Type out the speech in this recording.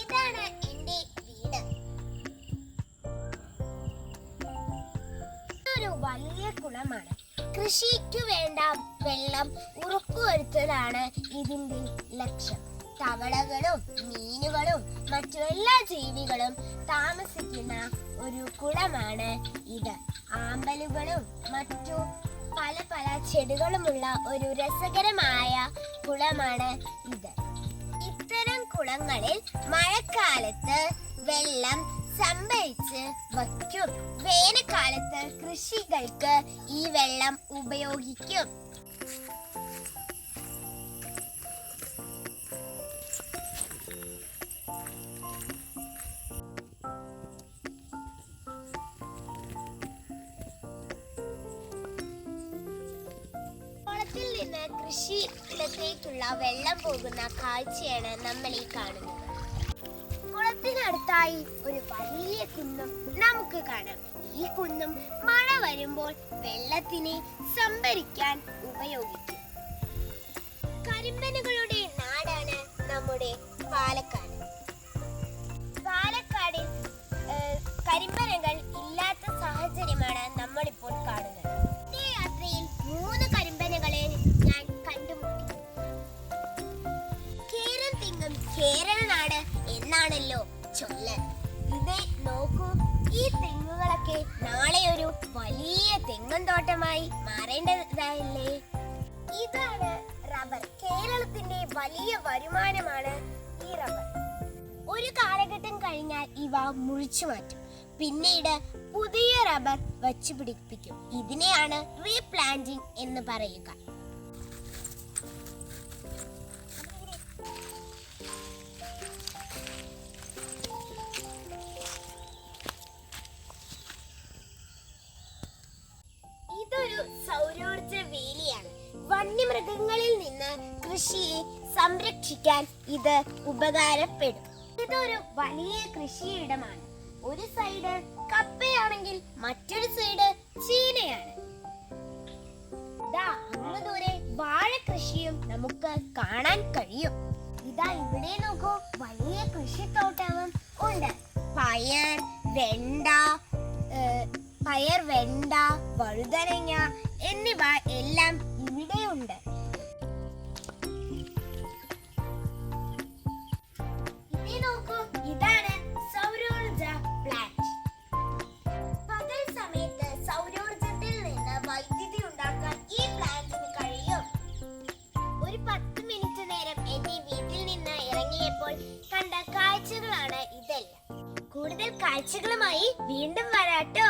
ഇതാണ് എന്റെ വീട്. ഇതൊരു വലിയ കുളമാണ്. കൃഷിക്ക് വേണ്ട വെള്ളം ഉറപ്പുവരുത്തലാണ് ഇതിന്റെ ലക്ഷ്യം. തവളകളും മീനുകളും മറ്റു എല്ലാ ജീവികളും താമസിക്കുന്ന ഒരു കുളമാണ് ഇത്. ആമ്പലുകളും മറ്റു പല പല ചെടികളുമുള്ള ഒരു രസകരമായ കുളമാണ് ഇത്. ഇത്തരം കുളങ്ങളിൽ മഴക്കാലത്ത് വെള്ളം സംഭരിച്ച് വയ്ക്കും. വേനൽക്കാലത്ത് കൃഷികൾക്ക് ഈ വെള്ളം ഉപയോഗിക്കും. കുളത്തിൽ നിന്ന് കൃഷിയിടത്തേക്കുള്ള വെള്ളം പോകുന്ന കാഴ്ചയാണ് നമ്മൾ ഈ കാണുന്നത്. കുളത്തിനടുത്തായി ഒരു വലിയ കുന്നും നമുക്ക് കാണാം. ഈ കുന്നും മഴ വരുമ്പോൾ വെള്ളത്തിനെ സംഭരിക്കാൻ ഉപയോഗിക്കും. കരിമ്പനുകളുടെ നാടാണ് നമ്മുടെ പാലക്കാട്. പാലക്കാടിൽ കരിമ്പനകൾ ഇല്ലാത്ത സാഹചര്യമാണ് നമ്മളിപ്പോൾ കാണുന്നത്. ഈ യാത്രയിൽ 3 കരിമ്പനകളെ ഞാൻ കണ്ടുമുട്ടി. കേരം തിങ്ങും കേരള നാട് എന്നാണല്ലോ ചൊല്ല്. ഇത് നോക്കൂ, ഈ തെങ്ങുകളൊക്കെ നാളെ ഒരു വലിയ തെങ്ങും തോട്ടമായി മാറേണ്ടതല്ലേ. ഇതാണ് റബ്ബർ. കേരളത്തിന്റെ വലിയ വരുമാനമാണ് ഈ റബ്ബർ. ഒരു കാലഘട്ടം കഴിഞ്ഞാൽ ഇവ മുറിച്ചു മാറ്റും. പിന്നീട് പുതിയ റബ്ബർ വച്ചു പിടിപ്പിക്കും. ഇതിനെയാണ് റീപ്ലാന്റിംഗ് എന്ന് പറയുക. ഇതൊരു സൗരോർജ വേലിയാണ്. വന്യമൃഗങ്ങളിൽ നിന്ന് കൃഷിയെ സംരക്ഷിക്കാൻ ഇത് ഉപകാരപ്പെടും. ഇതൊരു വലിയ കൃഷിയിടമാണ്. ഒരു സൈഡ് കപ്പയാണെങ്കിൽ മറ്റൊരു സൈഡ് ചീനയാണ്. അങ്ങ് ദൂരെ വാഴ കൃഷിയും നമുക്ക് കാണാൻ കഴിയും. ഇതാ ഇവിടെ നോക്കൂ, വലിയ കൃഷിത്തോട്ടവും ഉണ്ട്. പയർ, വെണ്ട, വഴുതനങ്ങ എന്നിവ എല്ലാം ഇവിടെയുണ്ട്. ഇത് നോക്കൂ, ഇതാണ് സൗരോർജ പ്ലാന്റ്. പകൽ സമയത്ത് സൗരോർജത്തിൽ നിന്ന് വൈദ്യുതി ഉണ്ടാക്കാൻ ഈ പ്ലാന്റിന് കഴിയും. ഒരു 10 മിനിറ്റ് നേരം എന്റെ വീട്ടിൽ നിന്ന് ഇറങ്ങിയപ്പോൾ കണ്ട കാഴ്ചകളാണ് ഇതെല്ലാം. കൂടുതൽ കാഴ്ചകളുമായി വീണ്ടും വരാട്ടോ.